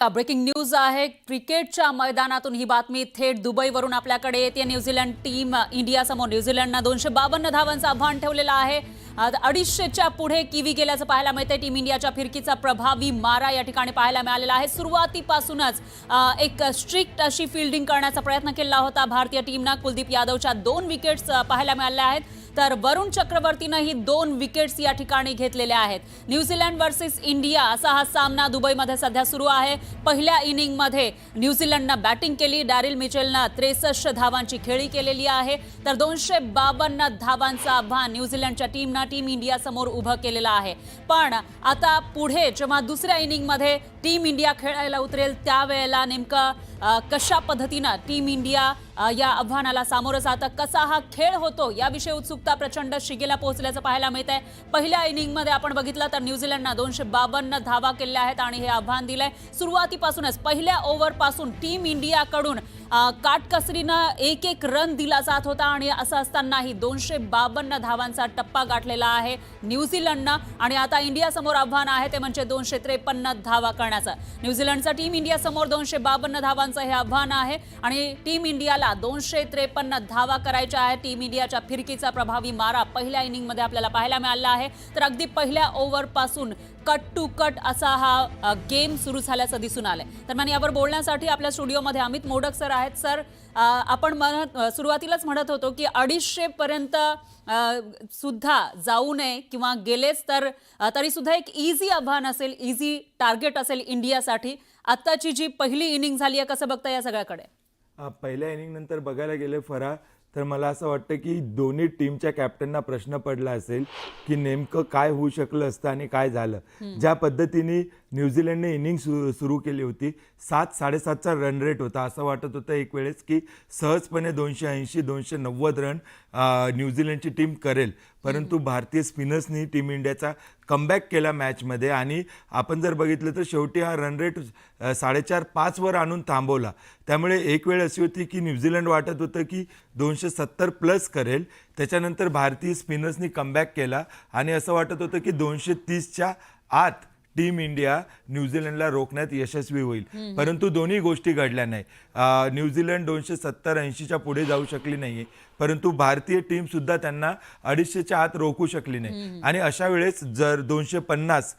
Breaking news आहे. क्रिकेटच्या मैदानातून ही बातमी थेट दुबईवरून आपल्याकडे येते. न्यूझीलंड टीम इंडियासमोर न्यूझीलंडनं 252 धावांचं आव्हान ठेवलेलं आहे. 250च्या पुढे किवी गेल्याचं पाहायला मिळते. टीम इंडियाच्या फिरकीचा प्रभावी मारा या ठिकाणी पाहायला मिळालेला आहे. सुरुवातीपासूनच एक स्ट्रिक्ट अशी फील्डिंग करण्याचा प्रयत्न केला होता भारतीय टीमनं. कुलदीप यादवच्या 2 विकेट्स पाहायला मिळाल्या आहेत, तर वरुण चक्रवर्तीनंही 2 विकेट्स या ठिकाणी घेतलेल्या आहेत. न्यूझीलंड वर्सेस इंडिया असा हा सामना दुबईमध्ये सध्या सुरू आहे. पहिल्या इनिंगमध्ये न्यूझीलंडनं बॅटिंग केली. डॅरिल मिचेलनं 63 धावांची खेळी केलेली आहे, तर 252 धावांचं आव्हान न्यूझीलंडच्या टीमनं टीम इंडिया समोर उभं केलेलं आहे. पण आता पुढे जेव्हा दुसऱ्या इनिंगमध्ये टीम इंडिया खेळायला उतरेल त्यावेळेला नेमकं कशा पद्धतीनं टीम इंडिया या आव्हानाला सामोरं जातं, कसा हा खेळ होतो याविषयी उत्सुकता प्रचंड शिगेला पोहोचल्याचं पाहायला मिळतंय. पहिल्या इनिंगमध्ये आपण बघितलं तर न्यूझीलंडनं 252 धावा केल्या आहेत आणि हे आव्हान दिलंय. सुरुवातीपासूनच पहिल्या ओव्हरपासून टीम इंडियाकडून काटकसरीनं एक रन दिला जात होता आणि असं असतानाही 252 धावांचा टप्पा गाठलेला आहे न्यूझीलंडनं. आणि आता इंडिया समोर आव्हान आहे ते म्हणजे 253 धावा करण्याचं. न्यूझीलंडचं टीम इंडिया समोर 252 धावांचं हे आव्हान आहे आणि टीम इंडियाला 253 धावा करायच्या आहेत. टीम इंडियाच्या फिरकीचा प्रभावी मारा पहिल्या इनिंगमध्ये आपल्याला पाहायला मिळाला आहे. तर अगदी पहिल्या ओव्हरपासून कट टू कट असा हा गेम सुरू झाल्याचं दिसून आलंय. दरम्यान यावर बोलण्यासाठी आपल्या स्टुडिओमध्ये अमित मोडक सर आहेत. सर, आपण सुरुवातीलाच म्हणत होतो की 250 पर्यंत सुद्धा जाऊ नये किंवा गेलेच तर तरी सुद्धा एक इझी आव्हान असेल, इझी टार्गेट असेल इंडियासाठी. आत्ताची जी पहिली इनिंग झाली आहे, कसं बघता या सगळ्याकडे? पहिल्या इनिंग नंतर बघायला गेले फरा तर मला असं वाटतं की दोन्ही टीमच्या कॅप्टनना प्रश्न पडला असेल की नेमकं काय होऊ शकलं असतं आणि काय झालं. ज्या पद्धतीने न्यूझीलंडने इनिंग सुरू केली होती, 7-7.5चा रन रेट होता. असं वाटत होतं एक वेळेस की सहजपणे 280-290 रन न्यूझीलंडची टीम करेल. परंतु भारतीय स्पिनर्सनी टीम इंडियाचा कमबॅक केला मॅचमध्ये आणि आपण जर बघितलं तर शेवटी हा रन रेट 4.5-5 आणून थांबवला. त्यामुळे एक वेळ अशी होती की न्यूझीलंड वाटत होतं की 270 प्लस करेल. त्याच्यानंतर भारतीय स्पिनर्सनी कमबॅक केला आणि असं वाटत होतं की 230च्या आत टीम इंडिया न्यूझीलंडला रोखण्यात यशस्वी होईल. परंतु दोन्ही गोष्टी घडल्या नाही. न्यूझीलंड 270-80च्या पुढे जाऊ शकली नाही, परंतु भारतीय टीम सुद्धा त्यांना 250च्या आत रोखू शकली नाही. आणि अशा वेळेस जर 250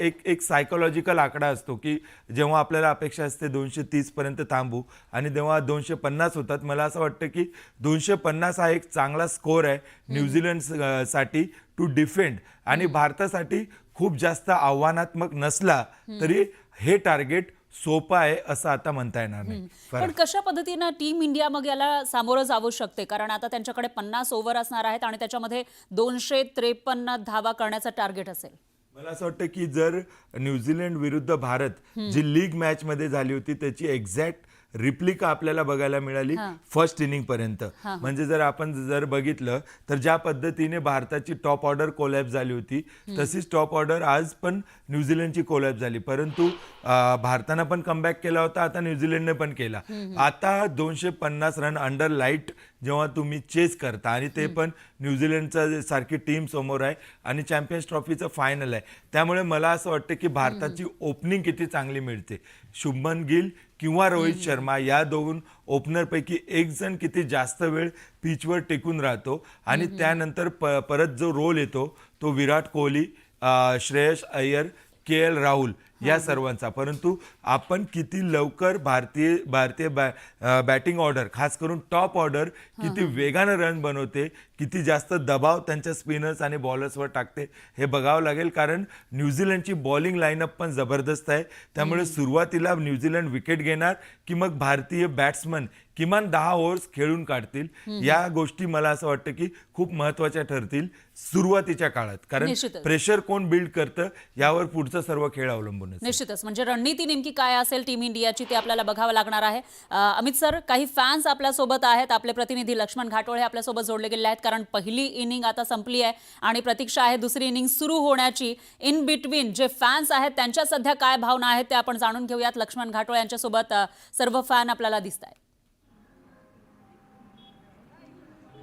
एक सायकोलॉजिकल आकडा असतो की जेव्हा आपल्याला अपेक्षा असते 230 पर्यंत थांबू आणि तेव्हा 250 होतात. मला असं वाटतं की 250 हा एक चांगला स्कोर आहे न्यूझीलंड साठी टू डिफेंड. आणि भारतासाठी खूप जास्त आव्हानात्मक नसला तरी हे टार्गेट सोपं आहे असं आता म्हणता येणार नाही. पण कशा पद्धतीनं टीम इंडिया मग याला सामोरं जाऊ शकते? कारण आता त्यांच्याकडे 50 ओव्हर असणार आहेत आणि त्याच्यामध्ये 253 धावा करण्याचं टार्गेट असेल. मला असं वाटतं की जर न्यूझीलंड विरुद्ध भारत जी लीग मॅच मध्ये झाली होती त्याची एक्झॅक्ट रिप्लिका आपल्याला बघायला मिळाली फर्स्ट इनिंग पर्यंत. म्हणजे जर आपण बघितलं तर ज्या पद्धतीने भारताची टॉप ऑर्डर कोलॅप्स झाली होती तशीच टॉप ऑर्डर आज पण न्यूझीलंडची कोलॅप्स झाली. परंतु भारतानं पण कमबॅक केला होता, आता न्यूझीलंडने पण केला. आता 250 रन अंडर लाईट जेव्हा तुम्ही चेस करता आणि ते पण न्यूझीलंडचा सारखी टीम समोर आहे आणि चॅम्पियन्स ट्रॉफीचं फायनल आहे, त्यामुळे मला असं वाटतं की भारताची ओपनिंग किती चांगली मिळते. शुभमन गिल किंवा रोहित शर्मा या दोन ओपनरपैकी एक जण किती जास्त वेळ पिचवर टिकून राहतो आणि त्यानंतर परत जो रोल येतो तो विराट कोहली, श्रेयस अय्यर, के.एल. राहुल या सर्वांचा. परंतु आपण किती लवकर भारतीय बॅटिंग ऑर्डर, खास करून टॉप ऑर्डर किती वेगानं रन बनवते, किती जास्त दबाव त्यांच्या स्पिनर्स आणि बॉलर्सवर टाकते हे बघावं लागेल. कारण न्यूझीलंडची बॉलिंग लाईनअप पण जबरदस्त आहे. त्यामुळे सुरुवातीला न्यूझीलंड विकेट घेणार की मग भारतीय बॅट्समन किमान 10 ओव्हर्स खेळून काढतील, या गोष्टी मला असं वाटतं की खूप महत्त्वाच्या ठरतील सुरुवातीच्या काळात. कारण प्रेशर कोण बिल्ड करतं यावर पुढचा सर्व खेळ अवलंबून आहे. निश्चितच, म्हणजे रणनीती नेमकी काय असेल टीम इंडियाची ते आपल्याला बघावं लागणार आहे. अमित सर, काही फॅन्स आपल्यासोबत आहेत. आपले प्रतिनिधी लक्ष्मण घाटोळे आपल्यासोबत जोडले गेले आहेत, कारण पहिली इनिंग आता संपली आहे आणि प्रतीक्षा आहे दुसरी इनिंग सुरू होण्याची. इन बिटवीन जे फॅन्स आहेत त्यांच्या सध्या काय भावना आहेत ते आपण जाणून घेऊयात. लक्ष्मण घाटोळे यांच्यासोबत सर्व फॅन आपल्याला दिसत आहेत.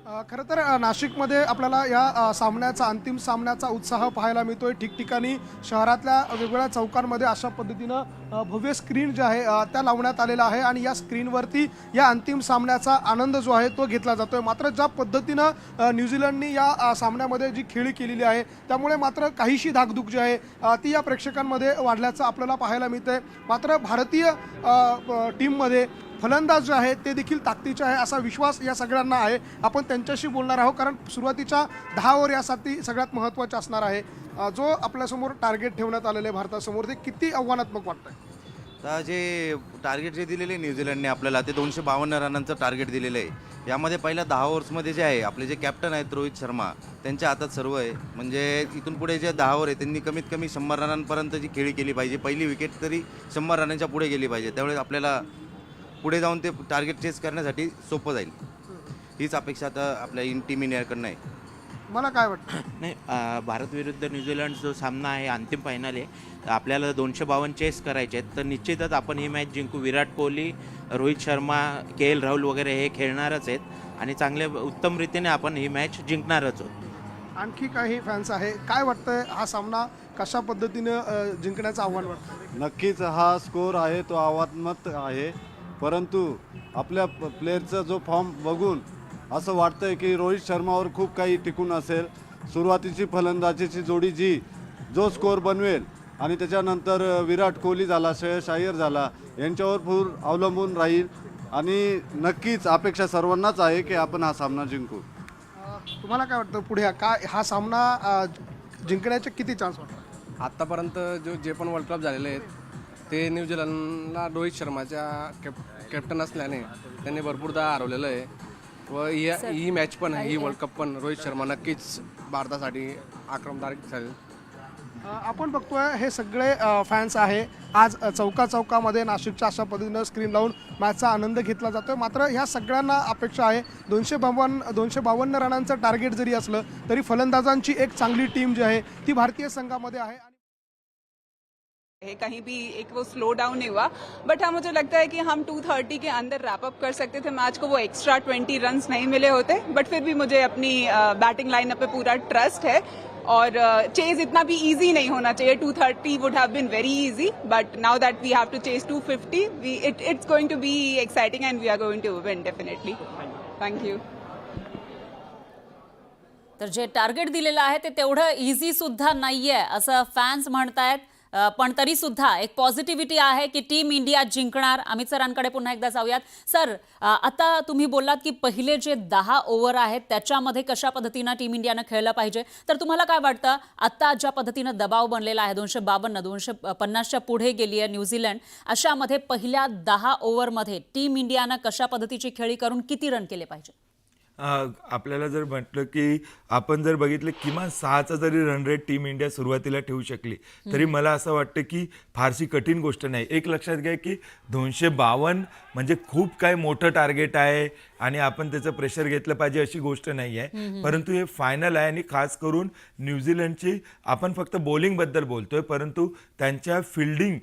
खरं तर नाशिकमध्ये आपल्याला या सामन्याचा अंतिम सामन्याचा उत्साह पाहायला मिळतोय. ठिकठिकाणी शहरातल्या वेगवेगळ्या चौकांमध्ये अशा पद्धतीनं भव्य स्क्रीन जे आहे त्या लावण्यात आलेला आहे आणि या स्क्रीनवरती या अंतिम सामन्याचा आनंद जो आहे तो घेतला जातोय. मात्र ज्या पद्धतीनं न्यूझीलंडनी या सामन्यामध्ये जी खेळी केलेली आहे त्यामुळे मात्र काहीशी धाकधूक जी आहे ती या प्रेक्षकांमध्ये वाढल्याचं आपल्याला पाहायला मिळतंय. मात्र भारतीय टीममध्ये फलंदाज जे आहेत ते देखील ताकदीचे आहे असा विश्वास या सगळ्यांना आहे. आपण त्यांच्याशी बोलणार आहोत कारण सुरुवातीच्या 10 ओव्हर यासाठी सगळ्यात महत्त्वाचे असणार आहे. जो आपल्यासमोर टार्गेट ठेवण्यात आलेले भारतासमोर ते किती आव्हानात्मक वाटतंय? आता जे टार्गेट जे दिलेले आहे न्यूझीलंडने आपल्याला ते 252 रनांचं टार्गेट दिलेलं आहे. यामध्ये पहिल्या 10 ओव्हर्समध्ये जे आहे आपले जे कॅप्टन आहेत रोहित शर्मा त्यांच्या हातात सर्व आहे. म्हणजे इथून पुढे जे 10 ओव्हर आहे त्यांनी कमीत कमी 100 रनांपर्यंतची खेळी केली पाहिजे. पहिली विकेट तरी 100 रनांच्या पुढे गेली पाहिजे. त्यामुळे आपल्याला पुढे जाऊन ते टार्गेट चेस करण्यासाठी सोपं जाईल. हीच अपेक्षा आता आपल्या टीम इंडियाकडनं आहे. मला काय वाटतं? नाही, भारत विरुद्ध न्यूझीलंड जो सामना आहे अंतिम फायनल आहे. आपल्याला 252 चेस करायचे आहेत तर निश्चितच आपण ही मॅच जिंकू. विराट कोहली, रोहित शर्मा, KL राहुल वगैरे हे खेळणारच आहेत आणि चांगल्या उत्तम रीतीने आपण ही मॅच जिंकणारच आहोत. आणखी काही फॅन्स आहे, काय वाटतंय हा सामना कशा पद्धतीनं जिंकण्याचं आव्हान वाटतं? नक्कीच हा स्कोर आहे तो आव्हानात्मक आहे, परंतु आपल्या प्लेअरचा जो फॉर्म बघून असं वाटतंय की रोहित शर्मावर खूप काही टिकून असेल. सुरुवातीची फलंदाजीची जोडी जो स्कोर बनवेल आणि त्याच्यानंतर विराट कोहली झाला, श्रेयस अय्यर झाला यांच्यावर पूर्ण अवलंबून राहील आणि नक्कीच अपेक्षा सर्वांनाच आहे की आपण हा सामना जिंकू. तुम्हाला काय वाटतं पुढे काय हा सामना जिंकण्याचे किती चान्स वाटतात? आत्तापर्यंत जे पण वर्ल्ड कप झालेले आहेत ते न्यूझीलंडला रोहित शर्माच्या कॅप्टन असल्याने त्यांनी भरपूरदा हरवलेलं आहे व ही मॅच पण ही वर्ल्ड कप पण रोहित शर्मा नक्कीच भारतासाठी आक्रमकदार झाले. आपण बघतोय हे सगळे फॅन्स आहे आज चौकामध्ये नाशिकच्या अशा पद्धतीनं स्क्रीन लावून मॅचचा आनंद घेतला जातोय. मात्र ह्या सगळ्यांना अपेक्षा आहे 252 रनांचं टार्गेट जरी असलं तरी फलंदाजांची एक चांगली टीम जी आहे ती भारतीय संघामध्ये आहे. कहीं भी एक वो स्लो डाउन नहीं हुआ, बट हाँ मुझे लगता है कि हम 230 के अंदर रैप अप कर सकते थे मैच को. वो एक्स्ट्रा 20 रन्स नहीं मिले होते, बट फिर भी मुझे अपनी बैटिंग लाइनअप पे पूरा ट्रस्ट है और चेज इतना भी इजी नहीं होना चाहिए. 230 would have been very easy, but now that we have to chase 250 it's going to be exciting and we are going to win definitely. Thank you. तर जे टार्गेट दिलेलं आहे ते तेवढं इझी सुद्धा नाहीये असं फॅन्स म्हणतायत. पण तरी सुद्धा एक पॉझिटिव्हिटी आहे की टीम इंडिया जिंकणार. अमित सरांकडे पुन्हा एकदा जाऊयात. सर, आता तुम्ही बोललात की पहिले जे 10 ओव्हर आहेत त्याच्यामध्ये कशा पद्धतीनं टीम इंडियानं खेळलं पाहिजे. तर तुम्हाला काय वाटतं आता ज्या पद्धतीनं दबाव बनलेला आहे 252 250च्या पुढे गेली आहे न्यूझीलंड, अशामध्ये पहिल्या 10 ओव्हरमध्ये टीम इंडियानं कशा पद्धतीची खेळी करून किती रन केले पाहिजे? आपल्याला जर म्हटलं की आपण जर बघितलं किमान 6चा जरी रन रेट टीम इंडिया सुरुवातीला ठेवू शकली तरी मला असं वाटतं की फारशी कठीण गोष्ट नाही. एक लक्षात घ्या की 252 म्हणजे खूप काय मोठं टार्गेट आहे आणि आपण त्याचं प्रेशर घेतलं पाहिजे अशी गोष्ट नाही आहे. परंतु हे फायनल आहे आणि खास करून न्यूझीलंडची आपण फक्त बॉलिंगबद्दल बोलतोय, परंतु त्यांच्या फिल्डिंग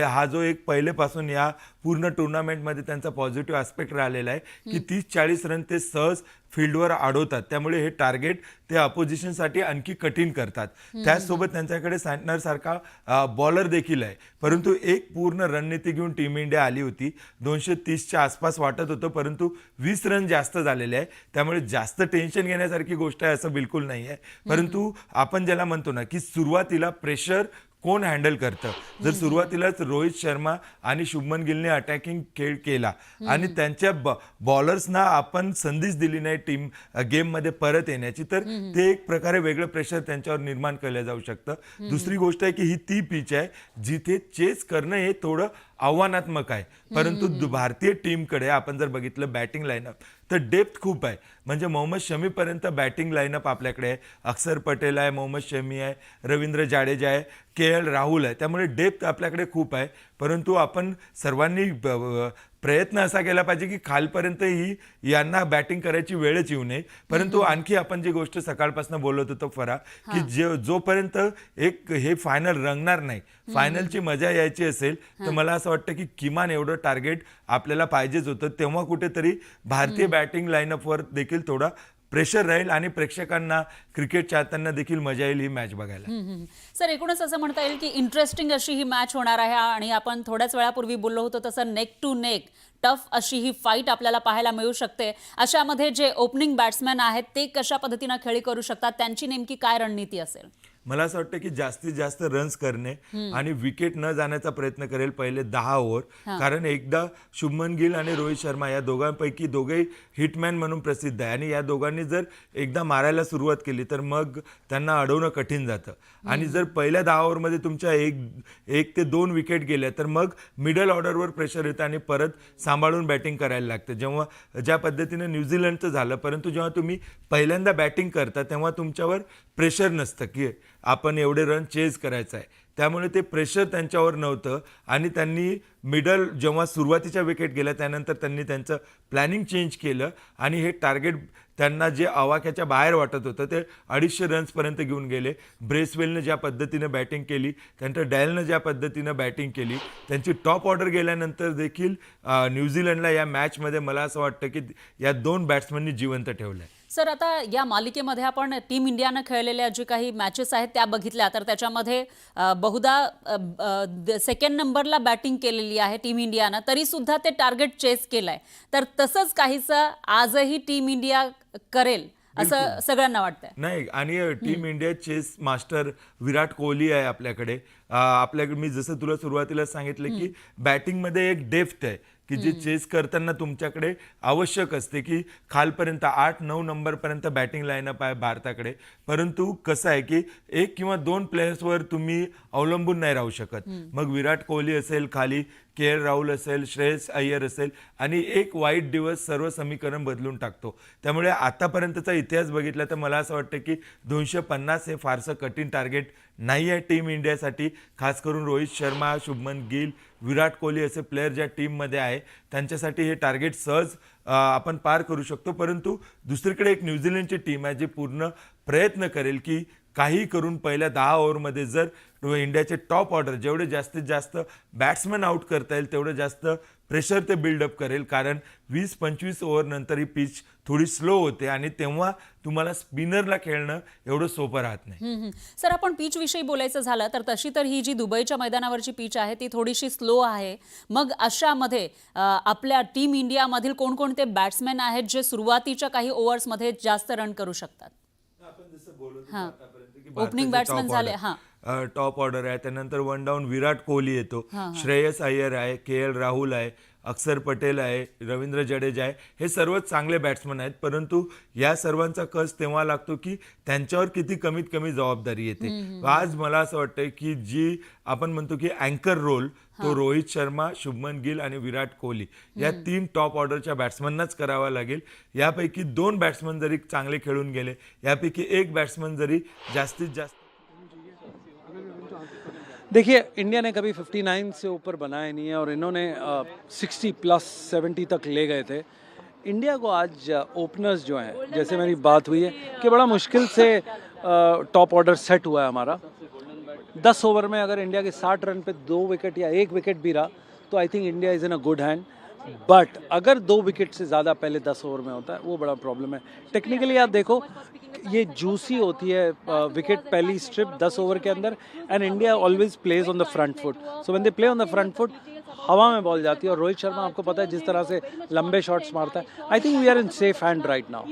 हा जो एक पहिलेपासून या पूर्ण टुर्नामेंटमध्ये त्यांचा पॉझिटिव्ह ॲस्पेक्ट राहिलेला आहे की 30-40 रन ते सहज फील्डवर अडवतात. त्यामुळे हे टार्गेट ते अपोजिशनसाठी आणखी कठीण करतात. त्याचसोबत त्यांच्याकडे सँटनरसारखा बॉलर देखील आहे. परंतु एक पूर्ण रणनीती घेऊन टीम इंडिया आली होती. 230च्या आसपास वाटत होतं, परंतु 20 रन जास्त झालेले आहे. त्यामुळे जास्त टेन्शन घेण्यासारखी गोष्ट आहे असं बिलकुल नाही आहे. परंतु आपण ज्याला म्हणतो ना की सुरुवातीला प्रेशर कोण हँडल करतं. जर सुरुवातीलाच रोहित शर्मा आणि शुभमन गिलने अटॅकिंग खेळ केला आणि त्यांच्या बॉलर्सना आपण संधीच दिली नाही गेममध्ये परत येण्याची, तर ते एक प्रकारे वेगळं प्रेशर त्यांच्यावर निर्माण केलं जाऊ शकतं. दुसरी गोष्ट आहे की ही ती पिच आहे जिथे चेस करणं हे थोडं आव्हानात्मक आहे. परंतु भारतीय टीमकडे आपण जर बघितलं बॅटिंग लाईनअप तर डेप्थ खूप आहे. म्हणजे मोहम्मद शमीपर्यंत बॅटिंग लाईनअप आपल्याकडे आहे. अक्षर पटेल आहे, मोहम्मद शमी आहे, रवींद्र जाडेजा आहे, KL राहुल आहे. त्यामुळे डेप्थ आपल्याकडे खूप आहे. परंतु आपण सर्वांनी प्रयत्न असा केला पाहिजे की खालपर्यंत यांना बॅटिंग करायची वेळच येऊ नये. परंतु आणखी आपण जी गोष्ट सकाळपासून बोलत होतो फरा की जोपर्यंत एक हे फायनल रंगणार नाही, फायनलची मजा यायची असेल तर मला असं वाटतं की किमान एवढं टार्गेट आपल्याला पाहिजेच होतं. तेव्हा कुठेतरी भारतीय बॅटिंग लाईनअपवर देखील थोडा प्रेशर राहील आणि प्रेक्षकांना क्रिकेट चाहत्यांना देखील मजा येईल ही मॅच बघायला. सर, एकूणच असं म्हणता येईल की इंटरेस्टिंग अशी ही मॅच होणार आहे आणि आपण थोड्याच वेळापूर्वी बोललो होतो तसं नेक टू नेक टफ अशी ही फाईट आपल्याला पाहायला मिळू शकते. अशामध्ये जे ओपनिंग बॅट्समॅन आहेत ते कशा पद्धतीनं खेळी करू शकतात, त्यांची नेमकी काय रणनीती असेल? मला असं वाटतं की जास्तीत जास्त रन्स करणे आणि विकेट न जाण्याचा प्रयत्न करेल पहिले 10 ओव्हर. कारण एकदा शुभमन गिल आणि रोहित शर्मा या दोघांपैकी दोघेही हिटमॅन म्हणून प्रसिद्ध आहे आणि या दोघांनी जर एकदा मारायला सुरुवात केली तर मग त्यांना अडवणं कठीण जातं. आणि जर पहिल्या 10 ओव्हरमध्ये तुमच्या एक ते 2 विकेट गेल्या तर मग मिडल ऑर्डरवर प्रेशर येतं आणि परत सांभाळून बॅटिंग करायला लागतं. जेव्हा ज्या पद्धतीनं न्यूझीलंडचं झालं, परंतु जेव्हा तुम्ही पहिल्यांदा बॅटिंग करता तेव्हा तुमच्यावर प्रेशर नसतं की आपण एवढे रन चेज करायचं आहे. त्यामुळे ते प्रेशर त्यांच्यावर नव्हतं आणि त्यांनी मिडल जेव्हा सुरुवातीच्या विकेट गेल्या त्यानंतर त्यांनी त्यांचं प्लॅनिंग चेंज केलं आणि हे टार्गेट त्यांना जे आवाक्याच्या बाहेर वाटत होतं ते 250 रन्सपर्यंत घेऊन गेले. ब्रेसवेलनं ज्या पद्धतीनं बॅटिंग केली, त्यानंतर डॅलनं ज्या पद्धतीनं बॅटिंग केली, त्यांची टॉप ऑर्डर गेल्यानंतर देखील न्यूझीलंडला या मॅचमध्ये मला असं वाटतं की या 2 बॅट्समननी जिवंत ठेवलं आहे. सर, आता या मालिकेमध्ये आपण टीम इंडियानं खेळलेल्या जी काही मॅचेस आहेत त्या बघितल्या तर त्याच्यामध्ये बहुधा सेकंड नंबरला बॅटिंग केलेली आहे टीम इंडियानं, तरी सुद्धा ते टार्गेट चेस केलंय. तर तसंच काहीसं आजही टीम इंडिया करेल असं सगळ्यांना वाटतंय. नाही, आणि team India chess master Virat Kohli आहे आपल्याकडे. मी जसं तुला सुरुवातीला सांगितलं की बॅटिंगमध्ये एक डेप्थ आहे की जे चेस करताना तुमच्याकडे आवश्यक असते की खालपर्यंत 8-9 नंबरपर्यंत बॅटिंग लाईनअप आहे भारताकडे. परंतु कसं आहे की 1 किंवा 2 प्लेयर्सवर तुम्ही अवलंबून नाही राहू शकत. मग विराट कोहली असेल खाली, के.एल. राहुल असेल, श्रेयस अय्यर असेल आणि एक वाईट दिवस सर्व समीकरण बदलून टाकतो. त्यामुळे आतापर्यंतचा इतिहास बघितला तर मला असं वाटतं की 250 हे फारसं कठीण टार्गेट नाही आहे टीम इंडियासाठी. खास करून रोहित शर्मा, शुभमन गिल, विराट कोहली असे प्लेयर ज्या टीममध्ये आहे त्यांच्यासाठी हे टार्गेट सहज आपण पार करू शकतो. परंतु दुसरीकडे एक न्यूझीलंडची टीम आहे जी पूर्ण प्रयत्न करेल की काही करून पहिल्या 10 ओव्हरमध्ये जर इंडियाचे टॉप ऑर्डर जेवढे जास्तीत जास्त बॅट्समन आउट करता येईल तेवढं जास्त प्रेशर ते बिल्डअप करेल. कारण 20-25 ओव्हरनंतर ही पिच थोडी स्लो होते आणि तेव्हा तुम्हाला स्पिनरला खेळणं एवढं सोपं राहत नाही. सर, आपण पिच विषयी बोलायचं झालं तर तशी तर ही जी दुबईच्या मैदानावरची पिच आहे ती थोडीशी स्लो आहे. मग अशामध्ये आपल्या टीम इंडियामधील कोणकोणते बॅट्समॅन आहेत जे सुरुवातीच्या काही ओव्हर्समध्ये जास्त रन करू शकतात? आपण जसं बोलत हां, आतापर्यंत की ओपनिंग बॅट्समॅन झाले. हां, टॉप ऑर्डर आहे. त्यानंतर 1 डाऊन विराट कोहली येतो, श्रेयस अय्यर आहे, के.एल. राहुल आहे, अक्षर पटेल आहे, रवींद्र जडेजा आहे. हे सर्वच चांगले बॅट्समन आहेत. परंतु या सर्वांचा कस तेव्हा लागतो की त्यांच्यावर किती कमीत कमी जबाबदारी येते. आज मला असं वाटतं की जी आपण म्हणतो की अँकर रोल तो रोहित शर्मा, शुभमन गिल आणि विराट कोहली या 3 टॉप ऑर्डरच्या बॅट्समननाच करावा लागेल. यापैकी 2 बॅट्समन जरी चांगले खेळून गेले, यापैकी 1 बॅट्समन जरी जास्तीत जास्त. देखिए, इंडिया ने कभी 59 से ऊपर बनाया नहीं है और इन्होंने 60 प्लस 70 तक ले गए थे. इंडिया को आज ओपनर्स जो हैं, जैसे मेरी बात हुई है कि बड़ा मुश्किल से टॉप ऑर्डर सेट हुआ है हमारा. 10 ओवर में अगर इंडिया के 60 रन पे 2 विकेट या 1 विकेट भी रहा तो I think India is in a good hand. But अगर 2 विकेट से ज़्यादा पहले 10 ओवर में होता है वो बड़ा प्रॉब्लम है. टेक्निकली आप देखो ये जूसी होती है विकेट पहली स्ट्रिप 10 ओवर के अंदर and India always plays on the front foot. So when they play on the front foot हवा में बॉल जाती है और रोहित शर्मा आपको पता है जिस तरह से लंबे शॉट्स मारता है. I think we are in safe hand right now.